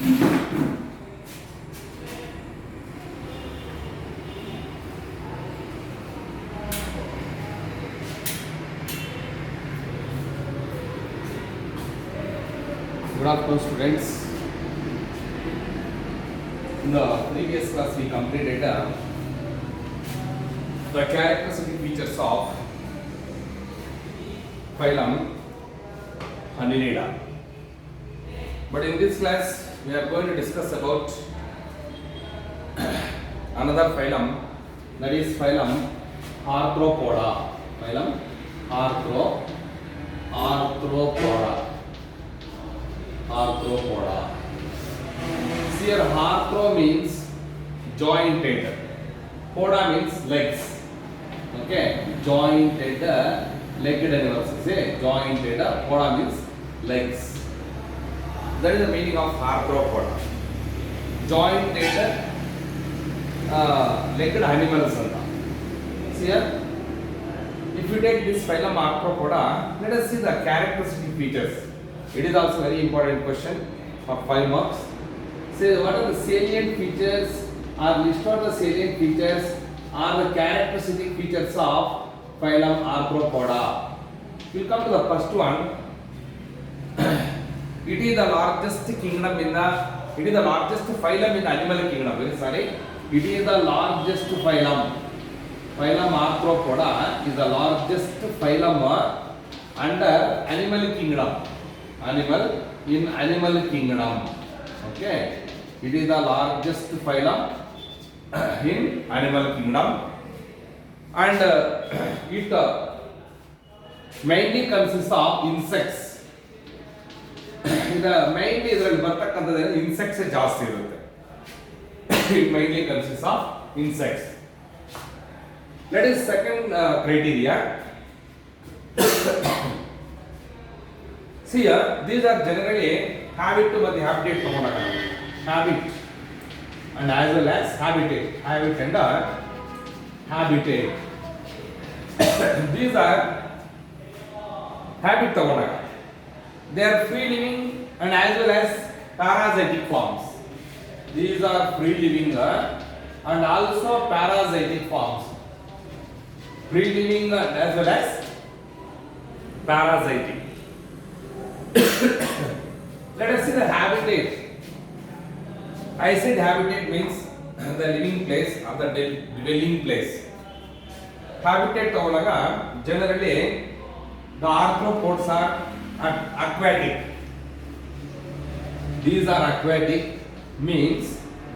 Good afternoon, students. In the previous class, we completed the characteristic features of phylum Annelida. But in this class, we are going to discuss about another phylum, that is phylum Arthropoda. Phylum Arthropoda. See here, arthro means jointed, poda means legs. Okay, jointed, legged animals. Say jointed, poda means legs. That is the meaning of arthropoda. Jointed, legged animals. See here, if you take this phylum Arthropoda, let us see the characteristic features. It is also very important question for 5 marks. Say what are the salient features or list out the salient features or the characteristic features of phylum Arthropoda. We will come to the first one. It is the largest kingdom in the, it is the largest phylum in the animal kingdom. Very sorry. It is the largest phylum. Phylum Arthropoda is the largest phylum under animal kingdom. Animal kingdom. Okay, it is the largest phylum in animal kingdom, and it mainly consists of insects. Mainly insects ಜಾಸ್ತಿ ಇರುತ್ತೆ. It mainly consists of insects. That is second criteria. See here, these are generally habit to habitat habit and as well as habitat and habitat. These are habit they are free living and as well as parasitic forms. These are free living and also parasitic forms. Free living as well as parasitic. Let us see the habitat. I said habitat means the living place or the dwelling place. Habitat generally the arthropods are aquatic. These are aquatic means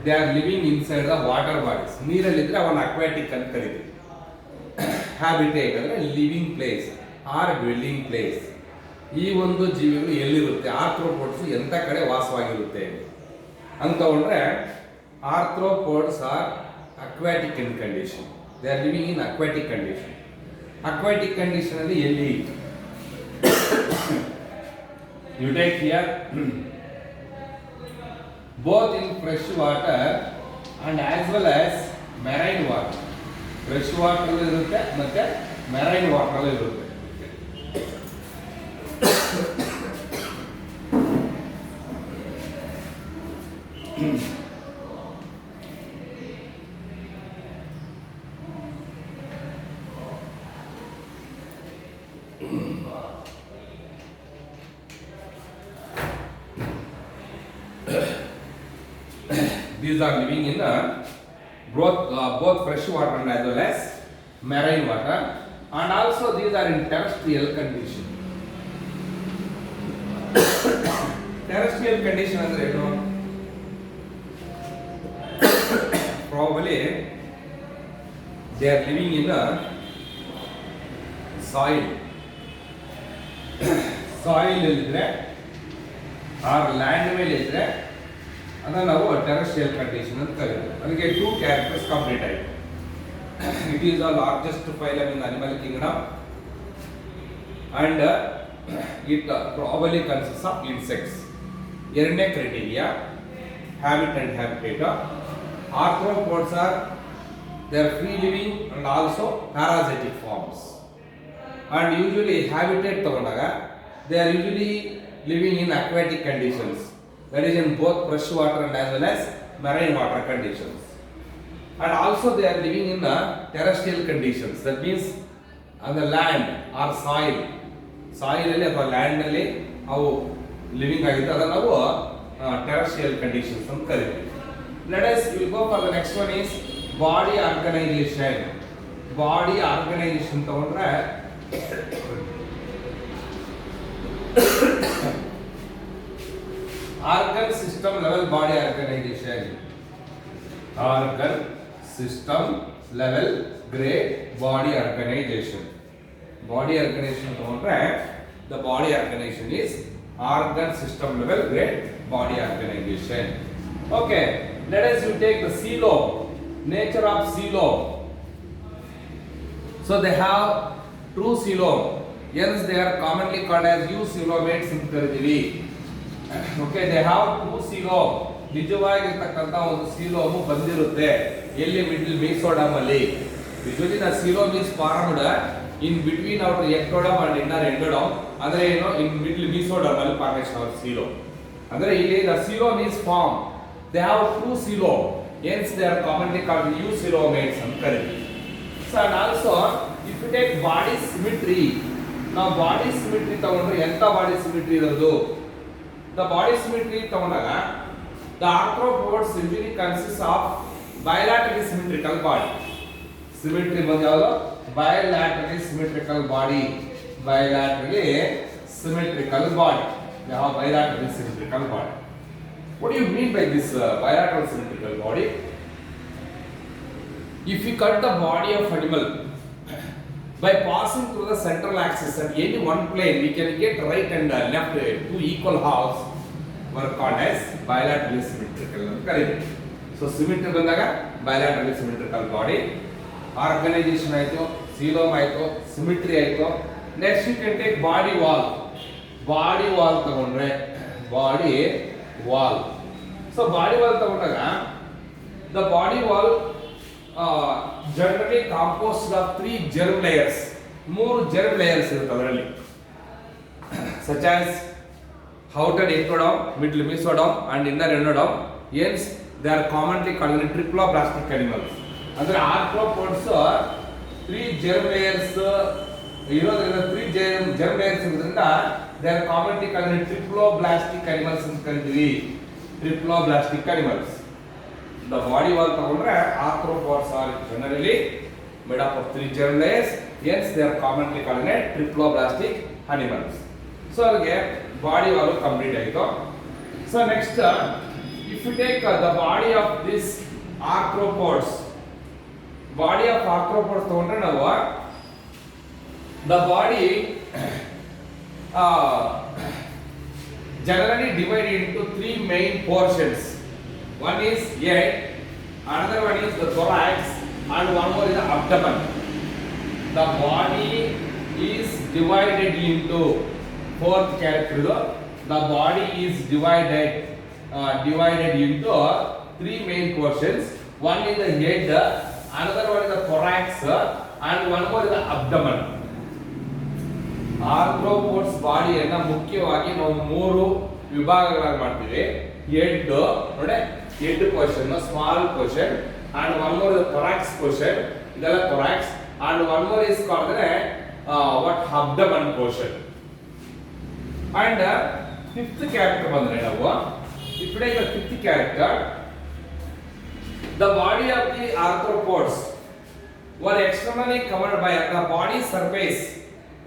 they are living inside the water bodies. ನೀರಲ್ಲಿದ್ರೆ ಅವನ aquatic ಅಂತ ಕರೀತೀವಿ. Habitat ಅಂದ್ರೆ living place or dwelling place. ಈ ಒಂದು ಜೀವಿಗಳು ಎಲ್ಲಿರುತ್ತೆ, ಆರ್ಥ್ರೋಪೋಡ್ಸ್ ಎಂಥ ಕಡೆ ವಾಸವಾಗಿರುತ್ತೆ ಅಂತ ತಗೊಂಡ್ರೆ arthropods are aquatic in condition. They are living in aquatic condition. Aquatic condition ಅಲ್ಲಿ ಎಲ್ಲಿ you take here both in fresh water and as well as marine water. Fresh water ಇರುತ್ತೆ ಮತ್ತೆ ಮೆರೈನ್ ವಾಟರ್ ಇರುತ್ತೆ. These are living in both fresh water and as well as marine water, and also these are in terrestrial condition. Terrestrial condition ಅಂದ್ರೆ ಏನು? Probably they are living in a soil. Soil ಇದ್ರೆ or land ಮೇಲೆ ಇದ್ರೆ ಅದನ್ನ ನಾವು terrestrial condition ಅಂತ ಕರೀತೀವಿ. ಅದಕ್ಕೆ two characters complete ಆಯ್ತು. It is the largest phylum in animal kingdom and it probably consists of insects. ಎರಡನೇ criteria habit and habitat. Arthropods are they are free living and also parasitic forms. And usually habitat ತಗೊಂಡಾಗ they are usually living in aquatic conditions. that is in both fresh water and as well as marine water conditions. And also they are living in terrestrial conditions, that means on the land or soil ಅಲ್ಲಿ ಅಥವಾ land ನಲ್ಲಿ ಅವು living ಆಗಿದ್ದು ಅದನ್ನ ನಾವು terrestrial conditions ಅಂತ ಕರೀತೀವಿ. Let us will go for the next one is body organization. Body organization ತಗೊಂಡ್ರೆ organ system level body organization. Organ system level grade body organization. Body organization ತಗೊಂಡ್ರೆ the body organization is organ system level grade body organization. Okay, let us take the coelom. Nature of coelom. So they have true coelom, hence they are commonly called as eucoelomates ಅಂತ ಕರೀತೀವಿ. Okay, they have true coelom. ನಿಜವಾಗಿರ್ತಕ್ಕಂಥ ಒಂದು coelom ಬಂದಿರುತ್ತೆ ಎಲ್ಲಿ middle ಮೀಸೋಡಮ್ ಅಲ್ಲಿ. Usually the coelom is formed in between outer ectoderm and inner endoderm. ಅಂದ್ರೆ ಏನು, in middle mesoderm ಅಲ್ಲಿ formation of coelom. ಅಂದ್ರೆ ಇಲ್ಲಿ the coelom is formed. They have true coelom, hence they are commonly called eucoelomates ಅಂತ ಕರೀತೀವಿ. So and also if you take body symmetry, now body symmetry ತಗೊಂಡ್ರೆ ಎಂತ body symmetry ಇರೋದು? The body symmetry ತಗೊಂಡಾಗ the arthropods usually consists of bilaterally symmetrical body. Symmetry ಬಂದ ಯಾವುದು? Bilaterally symmetrical body. Bilaterally symmetrical body. They have bilaterally symmetrical body. What do you mean by this bilateral symmetrical body? If you cut the body of animal by passing through the central axis at any one plane, we can get right and left two equal halves were called as bilaterally symmetrical. Correct. So symmetry ಬಂದಾಗ bilaterally symmetrical body. Organization ಆಯ್ತು, coelom ಆಯ್ತು, symmetry ಆಯ್ತು. Next you can take body wall. Body wall ತಗೊಂಡ್ರೆ body wall. So body wall ತಗೊಂಡಾಗ the body wall generally composed of 3 germ layers. 3 germ layers ಇರುತ್ತೆ ಅದರಲ್ಲಿ, such as outer ectoderm, middle mesoderm and inner endoderm. Hence they are commonly called triploblastic animals. ಅಂದ್ರೆ arthropods 3 germ layers ಇರೋದ್ರಿಂದ 3 germ layers ಇರೋದ್ರಿಂದ they are commonly called triploblastic animals ಅಂತ ಕರೀತೀವಿ. Triploblastic animals. The body wall ತಗೊಂಡ್ರೆ arthropods are generally made up of 3 germ layers, hence they are commonly called triploblastic animals. So again body wall complete ಆಯಿತು. So next if you take the body of this arthropods, body of arthropods ತಗೊಂಡ್ರೆ ನಾವು the body generally divided into 3 main portions. One is head, another one is the thorax, and one more is the abdomen. The body is divided into fourth character. The body is divided into 3 main portions. One is the head, another one is the thorax, and one more is the abdomen. Arthropods ಬಾಡಿಯನ್ನು ಮುಖ್ಯವಾಗಿ ನಾವು 3 ವಿಭಾಗಗಳಾಗಿ ಮಾಡ್ತೀವಿ. Head ನೋಡಿ, head portion, small portion, and one more is the thorax portion. ಇದೆಲ್ಲ thorax, and one more is called what abdomen portion. And fifth character ಬಂದ್ರೆ ನಾವು if you take the fifth character, the body of the arthropods were externally covered by the body surface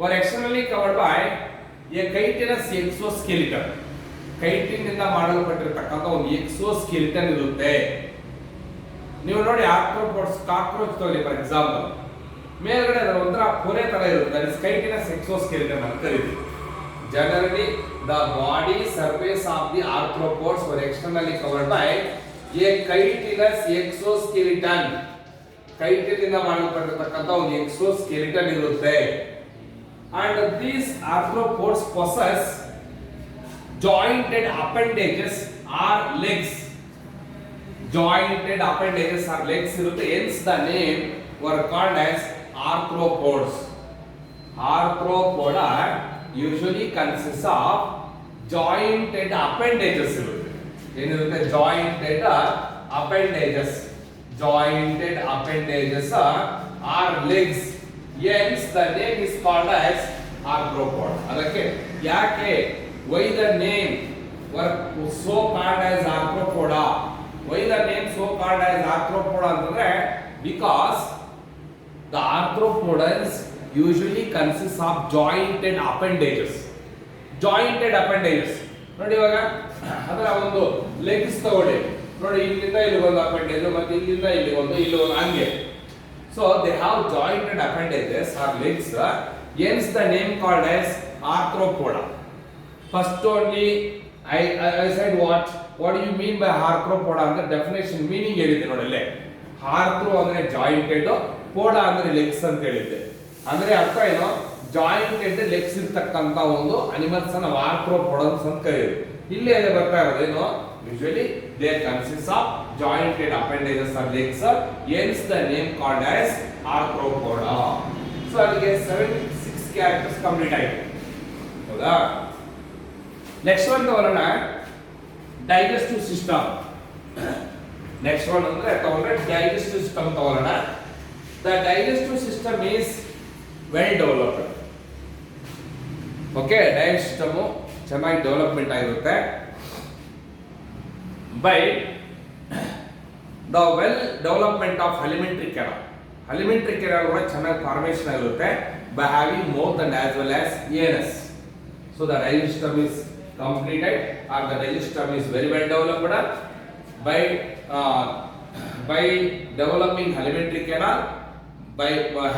were externally covered by a chitinous exoskeleton. Chitin ಇಂದ ಮಾಡಲ್ಪಟ್ಟಿರತಕ್ಕಂತ ಒಂದು exoskeleton ಇರುತ್ತೆ. ನೀವು ನೋಡಿ ಆರ್ಥ್ರೋಪೋಡ್ಸ್ cockroach ತಗೊಳ್ಳಿ for example, ಮೇಲ್ಗಡೆ ಅದರ ಒಂಥರ ಪೊರೆ ತರ ಇರುತ್ತೆ, ದಟ್ ಇಸ್ chitinous exoskeleton ಅಂತ ಕರೀತೀವಿ. Generally the body surface of the arthropods were externally covered by a chitinous exoskeleton. chitin ಇಂದ ಮಾಡಲ್ಪಟ್ಟಿರತಕ್ಕಂತ ಒಂದು ಎಕ್ಸೋಸ್ಕೆಲಿಟನ್ ಇರುತ್ತೆ. And these arthropods possess jointed appendages or legs. Jointed appendages or legs irutte, hence the name were called as arthropods. Arthropoda usually consists of jointed appendages irutte. ಏನಿರುತ್ತೆ jointed appendages. Jointed appendages are legs. Hence the name is called as arthropod. ಅದಕ್ಕೆ ಯಾಕೆ why the name were so called as arthropoda? Why the name so called as arthropoda ಅಂತಂದ್ರೆ because the arthropods usually consists of jointed appendages. Jointed appendages ನೋಡಿ ಇವಾಗ ಅದರ ಒಂದು legs ತಗೊಳ್ಳಿ ನೋಡಿ ಇಲ್ಲಿಂದ ಇಲ್ಲಿ ಒಂದು ಅಪೆಂಡೇಜ್ ಮತ್ತೆ ಇಲ್ಲಿಂದ ಇಲ್ಲಿ ಒಂದು ಹಂಗೆ so they have jointed appendages or legs, hence the name called as arthropoda. First only I said what do you mean by arthropoda ಅಂತ definition meaning ಹೇಳಿದೆ ನೋಡಿ ಅಲ್ಲೇ arthro ಅಂದ್ರೆ jointed, poda ಅಂದ್ರೆ legs ಅಂತ ಹೇಳಿದೆ ಅಂದ್ರೆ ಅರ್ಥ ಏನು ಜಾಯಿಂಟೆಡ್ ಲೆಗ್ಸ್ ಇರತಕ್ಕಂತ ಒಂದು ಅನಿಮಲ್ಸ್ ಅನ್ನು ಆರ್ಥ್ರೋಪೋಡಸ್ ಅಂತ ಕರೆಯೋದು ಇಲ್ಲಿ ಅದೇ ಬರ್ತಾ ಇರೋದೇನು usually they consist of jointed appendages or legs hence the name called as Arthropoda so ಅದಕ್ಕೆ 76 ಕ್ಯಾರೆಕ್ಟರ್ಸ್ ಕಂಪ್ಲೀಟ್ ಆಯ್ತು ಹೌದಾ ನೆಕ್ಸ್ಟ್ ಒನ್ ತಗೊಳ್ಳೋಣ ಡೈಜೆಸ್ಟಿವ್ ಸಿಸ್ಟಮ್ ನೆಕ್ಸ್ಟ್ ಒನ್ ಅಂದ್ರೆ ತಗೊಂಡ್ರೆ ಡೈಜೆಸ್ಟಿವ್ ಸಿಸ್ಟಮ್ ತಗೊಳ್ಳೋಣ the digestive system is well developed okay digest system ಚೆನ್ನಾಗಿ development ಆಗಿರುತ್ತೆ by the well development of alimentary canal ಕೂಡ ಚೆನ್ನಾಗಿ ಫಾರ್ಮೇಷನ್ ಆಗಿರುತ್ತೆ by having mouth and as well as anus so the digest system is completed or the digestive system is very well developed by developing alimentary canal by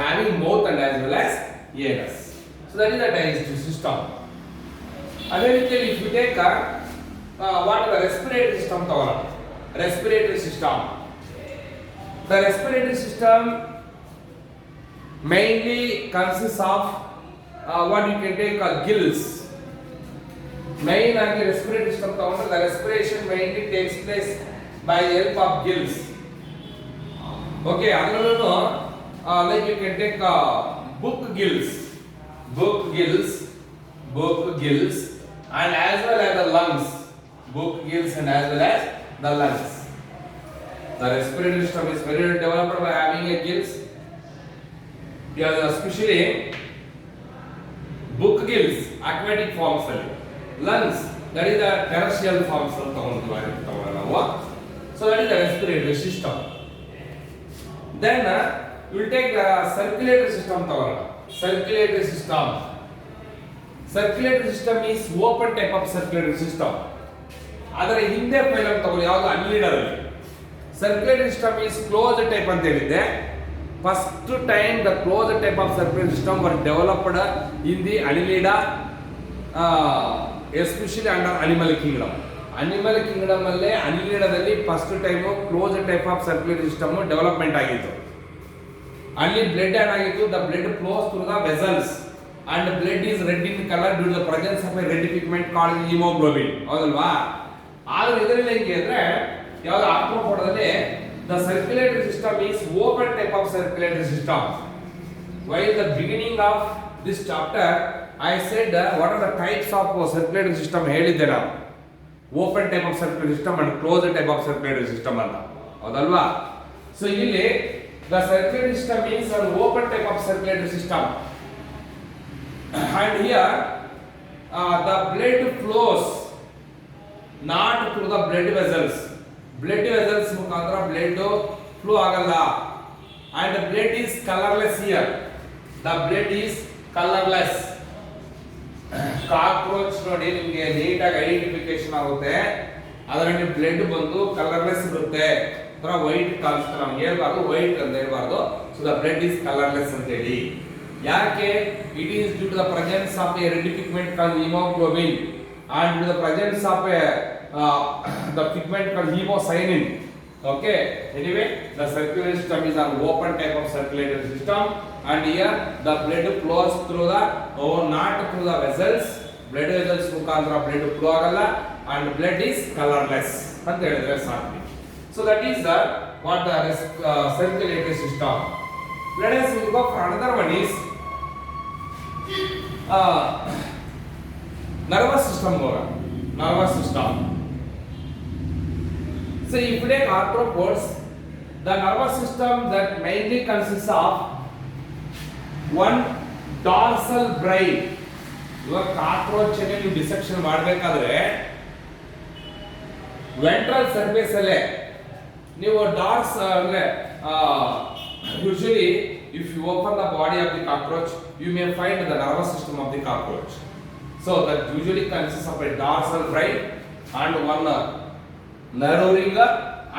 having mouth and as well as anus. So that is the digestive system. Again, if you take what is the respiratory system? Respiratory system. The respiratory system mainly consists of what you can take gills. Main ಆಗಿ respiratory system ತಗೊಂಡ್ರೆ the respiration mainly takes place by the help of gills. Okay, ಅದರಲ್ಲೂ like you can take book gills and as well as the lungs. Book gills and as well as the lungs. The respiratory system is very developed by having a gills. Yeah, especially book gills, aquatic forms ಅಲ್ಲಿ. Lungs, that is the terrestrial forms of the so that is the respiratory system. Then you will take the circulatory system. Circulatory system is open type of circulatory system. ಅದರ ಹಿಂದೆ phylum ತಗೊಳ್ಳಿ ಯಾವುದು ಅನ್ನಿಲೀಡರ್ ಅಲ್ಲಿ circulatory system is closed type ಅಂತ ಹೇಳಿದ್ದೆ first time the closed type of circulatory system were developed in the annelida especially under animal kingdom ಅಲ್ಲೇ ಅನ್ನಿಲಿಡದಲ್ಲಿ first time close type of circulatory system development ಆಗಿತ್ತು ಅಲ್ಲಿ blood ಏನಾಗಿತ್ತು the blood flows through the vessels and blood is red in colour due to the presence of a red pigment called haemoglobin ಹೌದಲ್ವಾ ಆದ್ರೆ ಇದರಲ್ಲಿ ಹೆಂಗೆ ಅಂದ್ರೆ ಯಾವುದು ಆರ್ಥ್ರೋಪೋಡದಲ್ಲಿ the circulatory system is open type of circulatory system while the beginning of this chapter I said what are the types of circulatory system ಹೇಳಿದ್ದೆ ನಾವು open type of circulatory system and close type of circulatory system ಅಂತ ಹೌದಲ್ವಾ so ಇಲ್ಲಿ the circulatory system means an open type of circulatory system and here the blood flows not through the blood vessels ಮುಖಾಂತರ blood flow ಆಗಲ್ಲ and the blood is colorless here the blood is colorless cockroach ನೋಡಿ ನಿಮಗೆ ನೀಟಾಗಿ identification ಆಗುತ್ತೆ ಅದರಲ್ಲಿ blood ಬಂದು colourless ಇರುತ್ತೆ ಅಥವಾ ವೈಟ್ ಕಾಣಿಸ್ತಾರೆ ನಮ್ಗೆ ಹೇಳ್ಬಾರ್ದು ವೈಟ್ ಅಂತ ಹೇಳ್ಬಾರ್ದು so the blood is colourless ಅಂತ ಹೇಳಿ ಯಾಕೆ it is due to the presence of a red pigment called haemoglobin and due to the presence of a the pigment called haemocyanin okay anyway the circulatory system is an open type of circulatory system and here the blood flows through the not through the vessels blood vessels ಮುಖಾಂತರ blood flow ಆಗಲ್ಲ and blood is colorless ಅಂತ ಹೇಳಿದ್ರೆ ಸಾಕು so that is the what the circulatory system let us go for another one is nervous system nervous system So if you take arthropods, the nervous system that mainly consists of one dorsal brain. ಇವಾಗ cockroach ನೀವು dissection ಮಾಡಬೇಕಾದ್ರೆ ventral surface ಅಲ್ಲೇ ನೀವು dorsal ಅಂದ್ರೆ usually if you open the body of the cockroach you may find the nervous system of the cockroach. So that usually consist of a dorsal brain and one nerve ring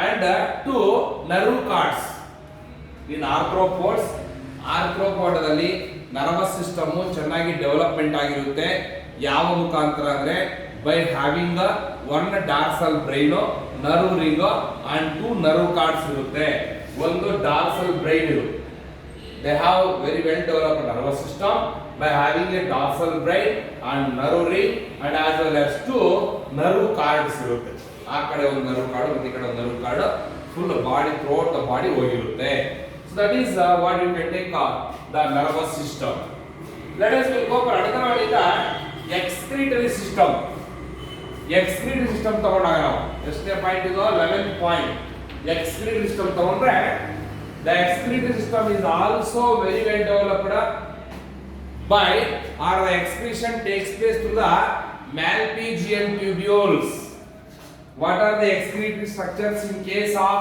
and two nerve cards. In arthropods, ಆರ್ಥ್ರೋಪಾಡದಲ್ಲಿ nervous system ಚೆನ್ನಾಗಿ development ಆಗಿರುತ್ತೆ. ಯಾವ ಮುಖಾಂತರ ಅಂದ್ರೆ by having one dorsal brain, nerve ring and two nerve cards ಇರುತ್ತೆ. ಒಂದು dorsal brain ಇರುತ್ತೆ. They have very well developed nervous system by having a dorsal brain and nerve ring and as well as two nerve cards ಇರುತ್ತೆ. ಆ ಕಡೆ ಒಂದು nerve card ಮತ್ತು ಈ ಕಡೆ ಒಂದು nerve card full body throughout the body ಹೋಗಿರುತ್ತೆ. So that is what you can take the nervous system. Let us go for another one is the excretory system. Excretory system ತಗೊಂಡಾಗ ನಾವು ಎಷ್ಟನೇ point ಇದು 11th point. excretory system ತಗೊಂಡ್ರೆ the excretory system is also very well developed by or the excretion takes place through the Malpighian tubules. What are the excretory structures in case of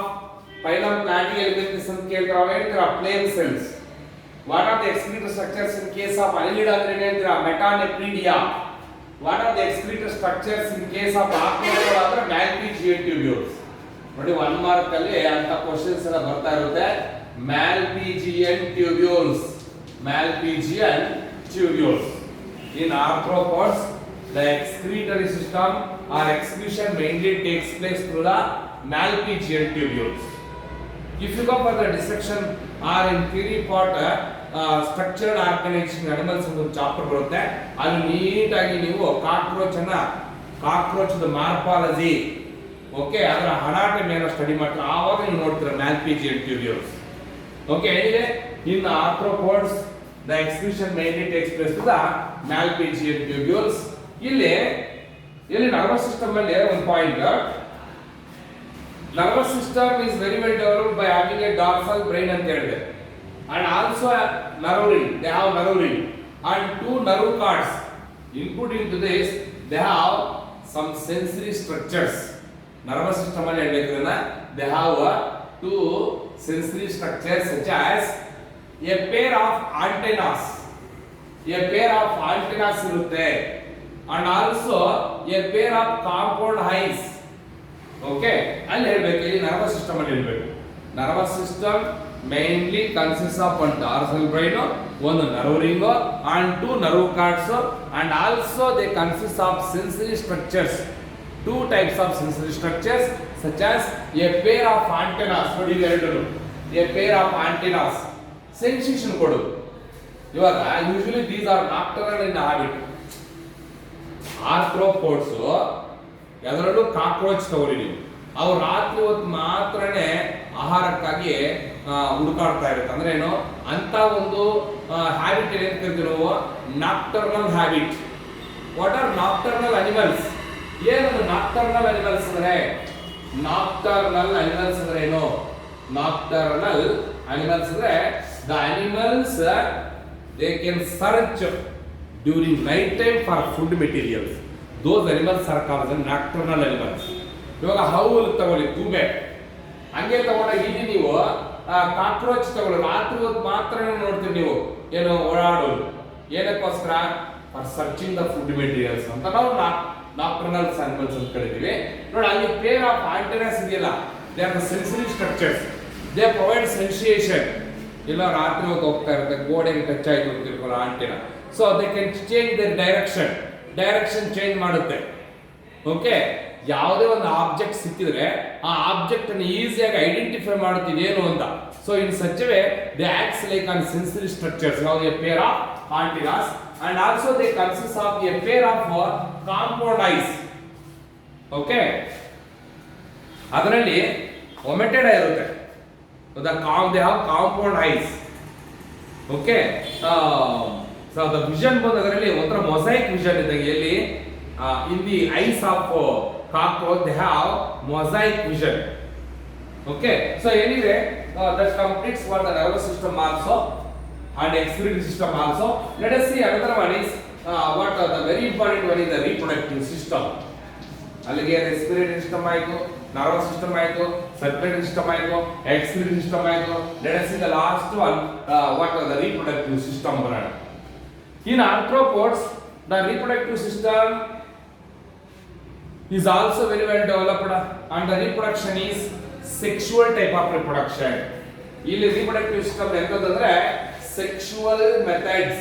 phylum Platyhelminthes and there are plain cells. What are the excretory structures in case of Annelida there are Metanephridia. What are the excretory structures in case of arthropods or Malpighian tubules? ನೋಡಿ 1 mark ಅಲ್ಲಿ ಅಂತ questions ಎಲ್ಲ ಬರ್ತಾ ಇರುತ್ತೆ. Malpighian tubules. Malpighian tubules. In arthropods, the excretory system or excretion mainly takes place through the Malpighian tubules. If you go for the dissection or in theory part, structured organization animals ಒಂದು chapter ಬರುತ್ತೆ. ಅಲ್ಲಿ ನೀಟಾಗಿ ನೀವು cockroach morphology okay ಅದರ anatomy ಅನ್ನು study ಮಾಡ್ತಾರೆ. ಆವಾಗ ನೀವು ನೋಡ್ತೀರಾ Malpighian tubules. ಓಕೆ ಏನಿದೆ in arthropods the excretion mainly takes place to the Malpighian tubules. ಇಲ್ಲಿ nervous system ಅಲ್ಲಿ ಒಂದು point, nervous system is very well developed by having a dorsal brain ಅಂತ ಹೇಳಿದೆ and also a nerve ring. They have nerve ring and two nerve cards. Input into this they have some sensory structures. Nervous system ಅಲ್ಲಿ ಹೇಳಬೇಕಂದ್ರೆ they have two sensory structures such as a pair of antennas. A pair of antennas ಇರುತ್ತೆ and also a pair of compound eyes. Okay, ಅಲ್ಲಿ ಹೇಳಬೇಕು ಇಲ್ಲಿ nervous system ಅಲ್ಲಿ ಹೇಳಬೇಕು. Nervous system mainly consists of one dorsal brain, one nerve ring and two nerve cards and also they consist of sensory structures. Two types of sensory structures such as a pair of antennas. ನೋಡಿ ಎರಡು a pair of antennas sensation ಕೊಡೋದು. ಇವಾಗ usually these are nocturnal in habit. ಆರ್ಥ್ರೋಪೋಡ್ಸ್ ಅದರಲ್ಲೂ cockroach ತಗೊಳ್ಳಿ ನೀವು, ಅವ್ರು ರಾತ್ರಿ ಹೊತ್ತು ಮಾತ್ರನೇ ಆಹಾರಕ್ಕಾಗಿ ಹುಡುಕಾಡ್ತಾ ಇರುತ್ತೆ. ಅಂದ್ರೆ ಏನು ಅಂತ ಒಂದು ಹ್ಯಾಬಿಟ್ ಏನ್ ಕರಿತೀವಿ ನಾವು nocturnal habit. What are nocturnal animals? ಏನದು ನಾಕ್ಟರ್ನಲ್ ಅನಿಮಲ್ಸ್ ಅಂದ್ರೆ? ನಾಕ್ಟರ್ನಲ್ ಅನಿಮಲ್ಸ್ ಅಂದ್ರೆ ಏನು? ನಾಕ್ಟರ್ನಲ್ ಅನಿಮಲ್ಸ್ ಅಂದ್ರೆ the animals they can search during night time for food materials. Those animals are called as nocturnal animals. ಇವಾಗ haul ತಗೊಳ್ಳಿ, ಗೂಬೆ ಹಂಗೆ ತಗೊಂಡಾಗ ಇಲ್ಲಿ ನೀವು ಕಾಕ್ರೋಚ್ ತಗೊಳ್ಳಿ, ರಾತ್ರಿ ಹೊತ್ತು ಮಾತ್ರನೇ ನೋಡ್ತೀವಿ ನೀವು ಏನು ಓಡಾಡೋದು. ಏನಕ್ಕೋಸ್ಕರ? For searching the food materials ಅಂತ ನಾವು ನಾಕ್ಟರ್ನಲ್ ಅನಿಮಲ್ಸ್ ಅಂತ ಕರಿತೀವಿ. ನೋಡಿ ಅಲ್ಲಿ ಪೇರ್ ಆಫ್ ಆಂಟೆನಾಸ್ ಇದೆಯಲ್ಲ, they are the sensory structures. They provide sensation. ಇಲ್ಲ ರಾತ್ರಿ ಹೊತ್ತು ಹೋಗ್ತಾ ಇರುತ್ತೆ, ಗೋಡೆಗೆ ಟಚ್ ಆಯ್ತು ಅಂತ ತಿಳ್ಕೊಳ್ಳೋ antenna. So they can change their direction change ಮಾಡುತ್ತೆ. ಓಕೆ, ಯಾವುದೇ ಒಂದು ಆಬ್ಜೆಕ್ಟ್ ಸಿಕ್ಕಿದ್ರೆ ಆ ಆಬ್ಜೆಕ್ಟ್ ಅನ್ನು ಈಸಿಯಾಗಿ ಐಡೆಂಟಿಫೈ ಮಾಡುತ್ತಿದೆ ಏನು ಅಂತ. So in such way they acts like an sensory structures. ನಾವು a pair of antennas and also they consist of a pair of compound eyes. Okay, ಅದರಲ್ಲಿ ಒಮೆಟೆಡ್ ಇರುತ್ತೆ. they have compound eyes. Okay, so the vision ಬಂದದರಲ್ಲಿ ಒಂಥರ mosaic vision ಇದ್ದಂಗೆ. ಎಲ್ಲಿ in the eyes of cockroach they have mosaic vision. Okay, so anyway, that completes for the nervous system also and excretory system also. Let us see another one is what the very important one is the reproductive system. ಅಲ್ಲಿಗೆ respiratory system ಆಯ್ತು, nervous system ಆಯ್ತು, circulatory system ಆಯ್ತು, excretory system ಆಯ್ತು. Let us see the last one what are the reproductive system ಬರೋಣ. In arthropods the reproductive system is also very well developed and the reproduction is sexual type of reproduction. ಇಲ್ಲಿ reproductive system ಎಂತಂದ್ರೆ sexual methods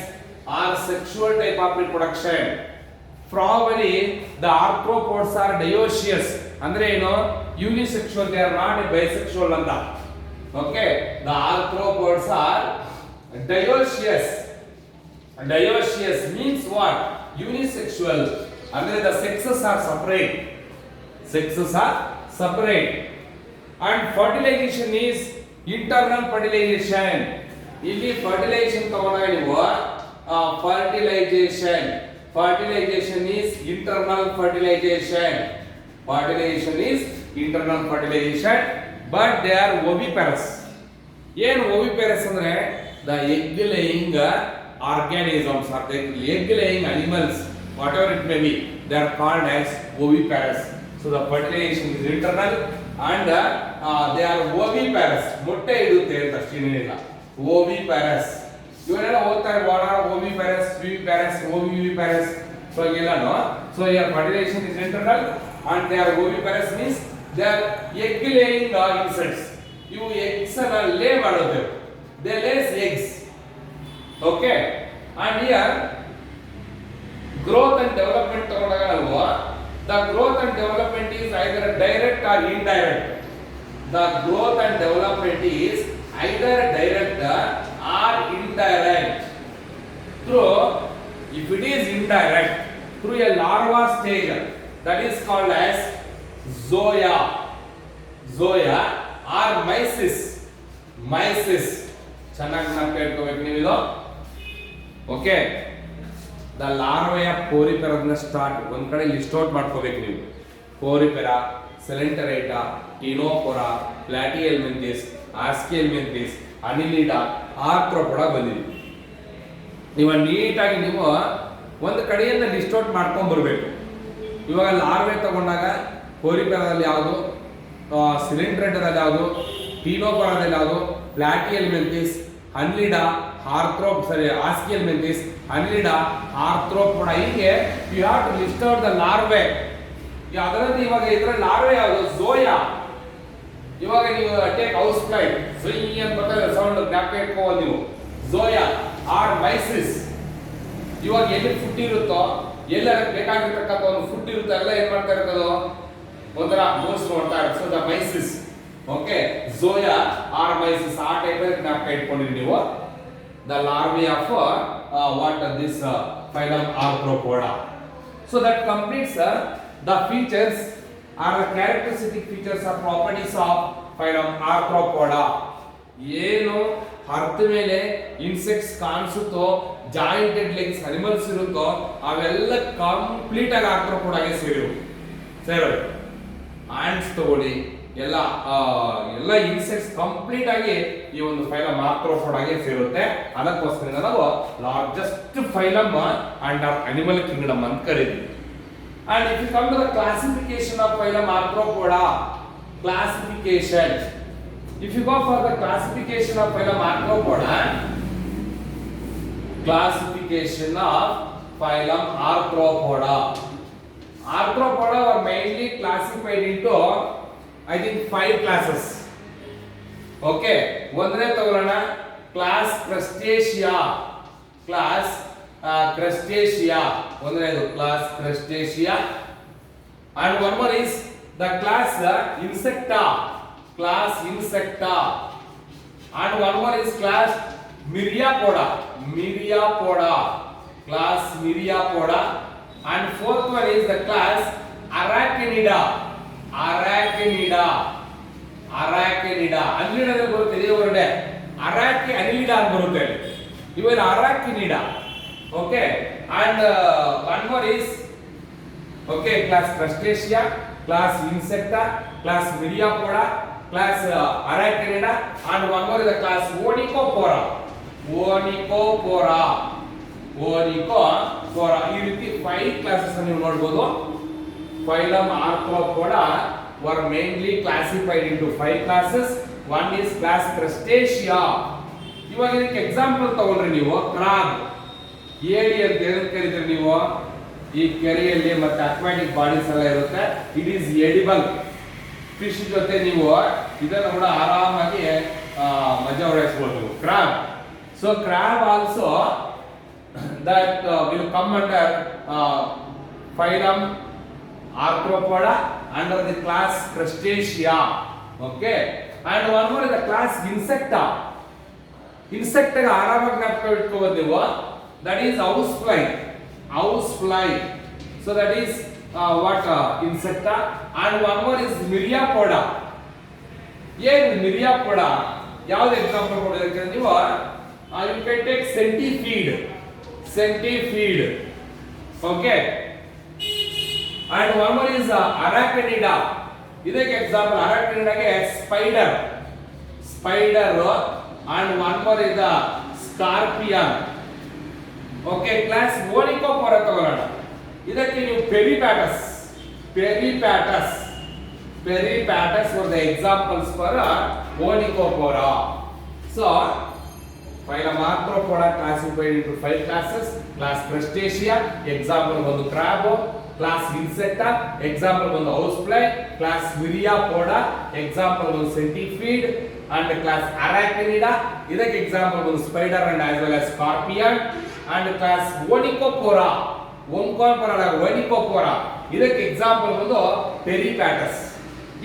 or sexual type of reproduction. Probably the arthropods are dioecious ಅಂದ್ರೆ ಏನು unisexual, they are not bisexual ಅಂತ. Okay, the arthropods are dioecious. Dioecious means what? Unisexual ಅಂದ್ರೆ the sexes are separate. Sexes are separate. And fertilization is internal fertilization. ಇಲ್ಲಿ fertilization ತಗೊಂಡಾಗ ನೀವು fertilization is internal fertilization. Fertilization is internal fertilization, but they are oviparous. ಏನು oviparous ಅಂದ್ರೆ the egg laying organisms or the egg laying animals, whatever it may be, they are called as oviparous. So the fertilization is internal and they are oviparous. ಮೊಟ್ಟೆ ಇಡುತ್ತೆ ಅಂತ ಅಷ್ಟೇನಿಲ್ಲ. oviparous. ಇವರೆಲ್ಲ ಓದ್ತಾ ಇರುವಾಗ oviparous, viviparous, oviparous. So ಎಲ್ಲಾನು. So here fertilization is internal and they are oviparous means they are egg laying insects. ಇವು eggs ಅನ್ನ lay ಮಾಡೋದು. They lay eggs. Okay, and here growth and development ತಗೊಂಡಾಗ ಅಲ್ವಾ, the growth and development is either direct or indirect. The growth and development is either direct or indirect. Through, if it is indirect, through a larva stage, that is called as zoea or mysis. ಚೆನ್ನಾಗಿ ನೆನಪಿಟ್ಕೋಬೇಕು ನೀವು ಇದು. Okay, the ಲಾರ್ವೆಯ ಪೋರಿಪೆರಾದಿಂದ start ಒಂದ್ ಕಡೆ list out ಮಾಡ್ಕೋಬೇಕು ನೀವು. ಪೋರಿಪೆರಾ, ಸೆಲೆಂಟರೇಟಾ, ಟಿನೋಪೊರಾ, ಪ್ಲಾಟಿಯಲ್ಮೆಂಥಿಸ್, ಆಸ್ಕಿಯಲ್ಮೆಂಥಿಸ್, Annelida, ಆರ್ಥ್ರೋಪೊಡಾ ಬಂದಿದೆ. ನೀವು ನೀಟಾಗಿ ನೀವು ಒಂದು ಕಡೆಯಿಂದ ಲಿಸ್ಟ್ ಔಟ್ ಮಾಡ್ಕೊಂಡ್ ಬರಬೇಕು. ಇವಾಗ ಲಾರ್ವೆ ತಗೊಂಡಾಗ ಪೋರಿಪೆರಾದಲ್ಲಿ ಯಾವುದು, ಸಿಲಿಂಡ್ರೇಟಾದಲ್ಲಿ ಯಾವುದು, ಟಿನೋಪೊರಾದಲ್ಲಿ ಯಾವುದು, ಪ್ಲಾಟಿಯಲ್ಮೆಂಥಿಸ್, ಅನಿಲಿಡಾ, ಆಸ್ಕಿಯಲ್ಮೆಂಥಿಸ್, ಅನಿಲಿಡಾ, ಆರ್ಥ್ರೋಪೊಡಾ, ಹೀಗೆ you have to list out the larvae. ಅದರಲ್ಲಿ ಇವಾಗ ಇದರ ಲಾರ್ವೆ ಯಾವುದು, ಝೋಯಾ. ಇವಾಗ ನೀವು ಟೇಕ್ ಹೌಸ್ ಫ್ಲೈ ಝೊಯ್ ಅಂತ ಬರ್ತಾರೆ ಸೌಂಡ್, ಜ್ಞಾಪಕ ಇಟ್ಕೋಬೋದು ನೀವು. ಝೋಯಾ ಆರ್ ಮೈಸಿಸ್. ಇವಾಗ ಎಲ್ಲಿ ಫುಡ್ ಇರುತ್ತೋ, ಎಲ್ಲ ಬೇಕಾಗಿರ್ತಕ್ಕಂಥ ಒಂದು ಫುಡ್ ಇರುತ್ತೆ, ಎಲ್ಲ ಏನ್ ಮಾಡ್ತಾ ಇರ್ತದೋ ಒಂಥರ ಮೋಸ್ಟ್ ನೋಡ್ತಾ ಇರುತ್ತೆ. So the mysis. Okay, zoea or mysis, ಆ ಟೈಪ್ ಜ್ಞಾಪಕ ಇಟ್ಕೊಂಡಿರಿ ನೀವು. The larvae of what this phylum Arthropoda. So that completes the features are the characteristic features or properties of phylum Arthropoda. ಏನು ಅರ್ಥ ಮೇಲೆ ಇನ್ಸೆಕ್ಟ್ಸ್ ಕಾಣಿಸುತ್ತೋ, ಜಾಯಿಂಟೆಡ್ ಲೆಗ್ಸ್ ಅನಿಮಲ್ಸ್ ಇರುತ್ತೋ ಅವೆಲ್ಲ complete ಆಗಿ ಆರ್ಥ್ರೋಪೊಡಾಗೆ ಸೇರೋದು. ಆಂಟ್ಸ್ ತಗೊಳ್ಳಿ, ಎಲ್ಲ ಇನ್ಸೆಕ್ಟ್ಸ್ ಕಂಪ್ಲೀಟ್ ಆಗಿ ಈ ಒಂದು ಫೈಲಮ್ ಆರ್ಥ್ರೋಪೊಡಾಗೆ ಸೇರುತ್ತೆ. ಅದಕ್ಕೋಸ್ಕರ ನಾವು largest phylum under animal Kingdom ಅಂತ ಕರೀತೀವಿ. And if you come to the classification of phylum Arthropoda, if you go for the classification of phylum Arthropoda, Arthropoda were mainly classified into, I think, 5 classes. Okay, ಒಂದನೇ ತಗೊಳ್ಳೋಣ, class Crustacea. ಒಂದನೇದು class ಕ್ರಸ್ಟೇಶಿಯಾ. and one more is the class Insecta. and one more is class Myriapoda. and fourth one is the class Arachnida. ಅನಿಲಿಡಾದಲ್ಲಿ ಬರುತ್ತೆ ಇದೇ ಹೊರಡೆ, ಅನಿಲಿಡಾ ಅಂತ ಬರುತ್ತೆ. ಇವೆಲ್ಲ Arachnida. Okay, and one more is class Crustacea, class Insecta, class Myriapoda, class Arachnida, and one more is the class Onychopora. Onychopora. Onychopora. ಈ ರೀತಿ 5 classes ಅನ್ನು ನೀವು ನೋಡಬಹುದು. Phylum Arthropoda were mainly classified into 5 classes. One is class Crustacea. ಇವಾಗ ಇದಕ್ಕೆ example ತಗೊಳ್ರಿ ನೀವು crab ಏಡಿ ಅಂತ ಏನಂತ ಕರೀತೀರಿ ನೀವು ಈ ಕೆರೆಯಲ್ಲಿ ಮತ್ತೆ ಅಕ್ವಾಟಿಕ್ ಬಾಡೀಸ್ ಎಲ್ಲ ಇರುತ್ತೆ ಇಟ್ ಈಸ್ ಎಡಿಬಲ್ ಫಿಶ್ ಜೊತೆ ನೀವು ಇದನ್ನು ಕೂಡ ಆರಾಮಾಗಿ ಮಜಾ ಹೊಡೆಸಬಹುದು crab so crab also that will come under phylum Arthropoda under the class Crustacea okay and one more is the class Insecta insect ಆರಾಮಾಗಿ ಜ್ಞಾಪಕ ಇಟ್ಕೋಬಹುದು ನೀವು that is house fly so that is what insecta and one more is myriapoda ಏನು myriapoda ಯಾವುದು example ಕೊಡೋದಕ್ಕೆ ನೀವು you can take centipede okay and one more is arachnida ಇದಕ್ಕೆ example arachnida ಗೆ spider and one more is the scorpion okay class Onychopora ತಗೊಳ್ಳೋಣ ಇದಕ್ಕೆ ನೀವು peripatus were the examples for Onychopora so phylum Arthropoda classified into 5 classes class Crustacea example ಒಂದು crab class Insecta example ಒಂದು housefly class Myriapoda example ಒಂದು centipede and class Arachnida ಇದಕ್ಕೆ example ಒಂದು spider and as well as scorpion and class Onychopora ಇದಕ್ಕೆ example ಒಂದು peripatus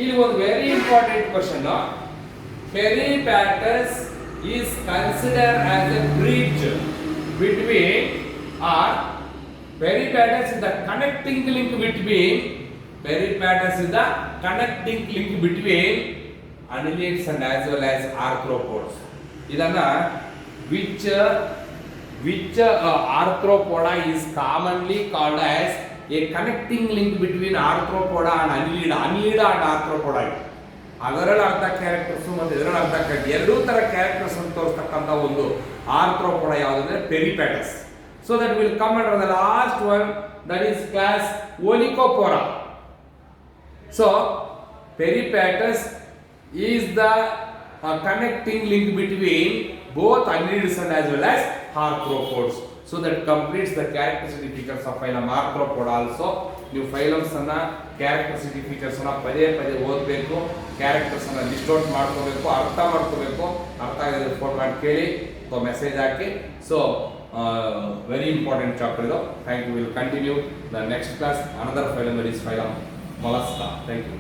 ಇಲ್ಲಿ ಒಂದು very important question peripatus is considered as a bridge between or peripatus is the connecting link between annelids and as well as arthropods ಇದನ್ನ which arthropoda is commonly called as a connecting link between arthropoda and annelida and arthropoda ಅದರಲ್ಲಿ ಅರ್ಧ characters ಮತ್ತು ಇದರಲ್ಲಿ ಅರ್ಧ character ಎರಡೂ ತರ characters ಅಂತ ತೋರಿಸ್ತಕ್ಕಂಥ ಒಂದು ಆರ್ಥ್ರೋಪೋಡ ಯಾವುದಂದ್ರೆ peripatus so that will come under the last one that is class Onychopora so peripatus is the connecting link between both annelids and as well as arthropods so that completes the characteristic features of phylum Arthropoda also ನೀವು phylums ಅನ್ನ characteristic features ಅನ್ನ ಪದೇ ಓದಬೇಕು characters ಅನ್ನ list out ಮಾಡ್ಕೋಬೇಕು ಅರ್ಥ ಆಗಿದ್ರೆ phone ಮಾಡಿ ಕೇಳಿ ಅಥವಾ ಮೆಸೇಜ್ ಹಾಕಿ ಸೊ ವೆರಿ ಇಂಪಾರ್ಟೆಂಟ್ ಚಾಪ್ಟರ್ ಇದು thank you will continue the next class another phylum that is phylum Mollusca thank you